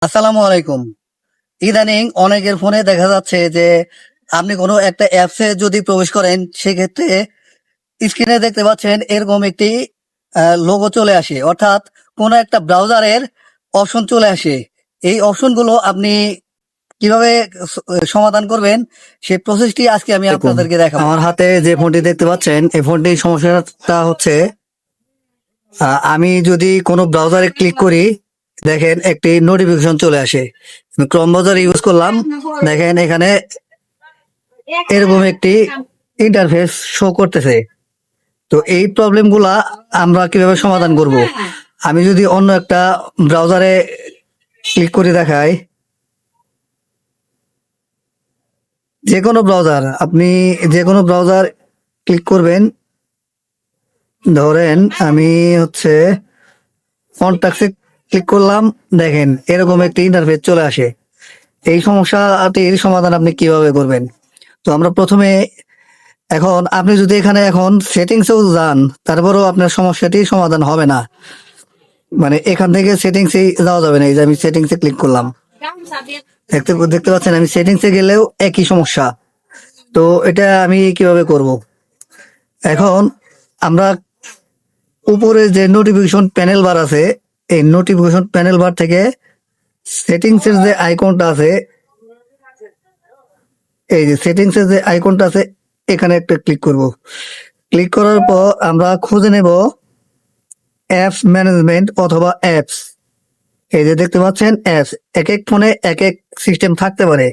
আসসালামু আলাইকুম। ইদানিং অনেকের ফোনে দেখা যাচ্ছে যে আপনি কোনো একটা অ্যাপসে যদি প্রবেশ করেন, সেক্ষেত্রে স্ক্রিনে দেখতে পাচ্ছেন এরকম একটি লোগো চলে আসে, অর্থাৎ কোনো একটা ব্রাউজারের অপশন চলে আসে। এই অপশনগুলো আপনি কিভাবে সমাধান করবেন, সেই প্রসেসটি আজকে আমি আপনাদেরকে দেখাবো। আমার হাতে যে ফোনটি দেখতে পাচ্ছেন, এই ফোনটির সমস্যাটা হচ্ছে আমি যদি কোনো ব্রাউজারে ক্লিক করি, দেখেন একটি নোটিফিকেশন চলে আসে। ক্রোম ব্রাউজার ইউজ করলাম, দেখেন এখানে এরকম একটি ইন্টারফেস শো করতেছে। তো এই প্রবলেম গুলা আমরা কিভাবে সমাধান করব? আমি যদি অন্য একটা ব্রাউজারে ক্লিক করে দেখাই, যে কোনো ব্রাউজার, আপনি যে কোনো ব্রাউজার ক্লিক করবেন। ধরেন আমি হচ্ছে কন্টাক্টে ক্লিক করলাম, দেখেন এরকম একটি ইন্টারফেস চলে আসে। এই সমস্যাটির সমাধান আপনি কিভাবে করবেন? তো আমরা প্রথমে, এখন আপনি যদি এখানে এখন সেটিংসেও যান, তারপরেও আপনার সমস্যাটির সমাধান হবে না। মানে এখান থেকে সেটিংসে যাওয়া যাবে না। এই যে আমি সেটিংসে ক্লিক করলাম, দেখতে দেখতে পাচ্ছেন আমি সেটিংসে গেলেও একই সমস্যা। তো এটা আমি কিভাবে করব? এখন আমরা উপরে যে নোটিফিকেশন প্যানেল বার আছে, এই নোটিফিকেশন প্যানেল বার থেকে সেটিংস এর যে আইকনটা আছে, এই যে সেটিংস এর যে আইকনটা আছে, এখানে একটা ক্লিক করব। ক্লিক করার পর আমরা খুঁজে নেব অ্যাপস ম্যানেজমেন্ট অথবা অ্যাপস। এই যে দেখতে পাচ্ছেন অ্যাপস, এক এক ফোনে এক এক সিস্টেম থাকতে পারে।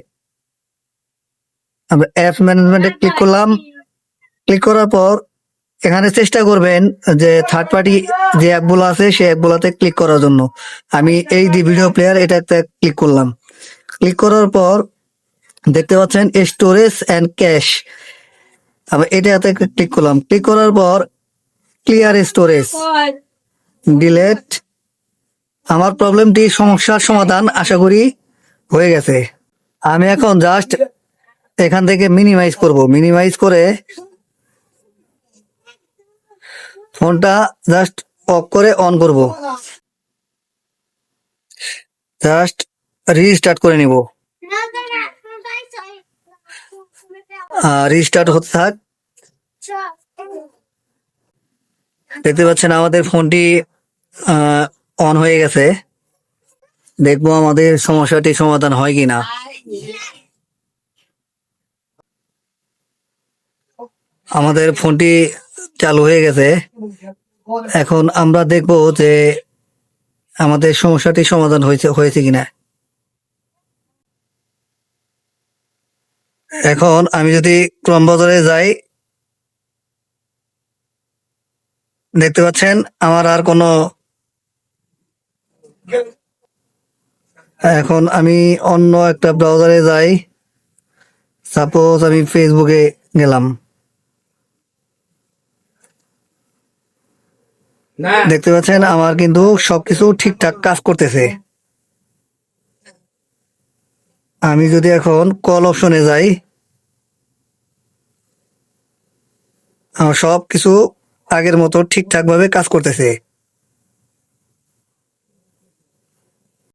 আমরা অ্যাপস ম্যানেজমেন্টে ক্লিক করলাম। ক্লিক করার পর এখানে চেষ্টা করবেন যে থার্ড পার্টি যে অ্যাপগুলো আছে সেই অ্যাপগুলোতে ক্লিক করার জন্য। আমি এই দি ভিডিও প্লেয়ার এটাতে ক্লিক করলাম। ক্লিক করার পর দেখতে পাচ্ছেন স্টোরেজ অ্যান্ড ক্যাশ, আমি এটাতে ক্লিক করলাম। ক্লিক করার পর ক্লিয়ার স্টোরেজ, ডিলেট। আমার প্রবলেমটি, সমস্যার সমাধান আশা করি হয়ে গেছে। আমি এখন জাস্ট এখান থেকে মিনিমাইজ করব। মিনিমাইজ করে ফোনটা জাস্ট অফ করে অন করব। জাস্ট রিস্টার্ট করে নিব। রিস্টার্ট হতে থাক। দেখতে পাচ্ছেন আমাদের ফোনটি অন হয়ে গেছে। দেখবো আমাদের সমস্যাটি সমাধান হয় কিনা। আমাদের ফোনটি চালু হয়ে গেছে। এখন আমরা দেখবো যে আমাদের সমস্যাটি সমাধান হয়েছে কিনা। এখন আমি যদি ক্রোম ব্রাউজারে যাই, দেখতে পাচ্ছেন আমার আর কোনো, এখন আমি অন্য একটা ব্রাউজারে যাই। সাপোজ আমি ফেসবুকে গেলাম, দেখতে পাচ্ছেন আমার কিন্তু সবকিছু ঠিকঠাক কাজ করতেছে। আমি যদি এখন কল অপশনে যাই, আমার সবকিছু আগের মতো ঠিকঠাক ভাবে কাজ করতেছে।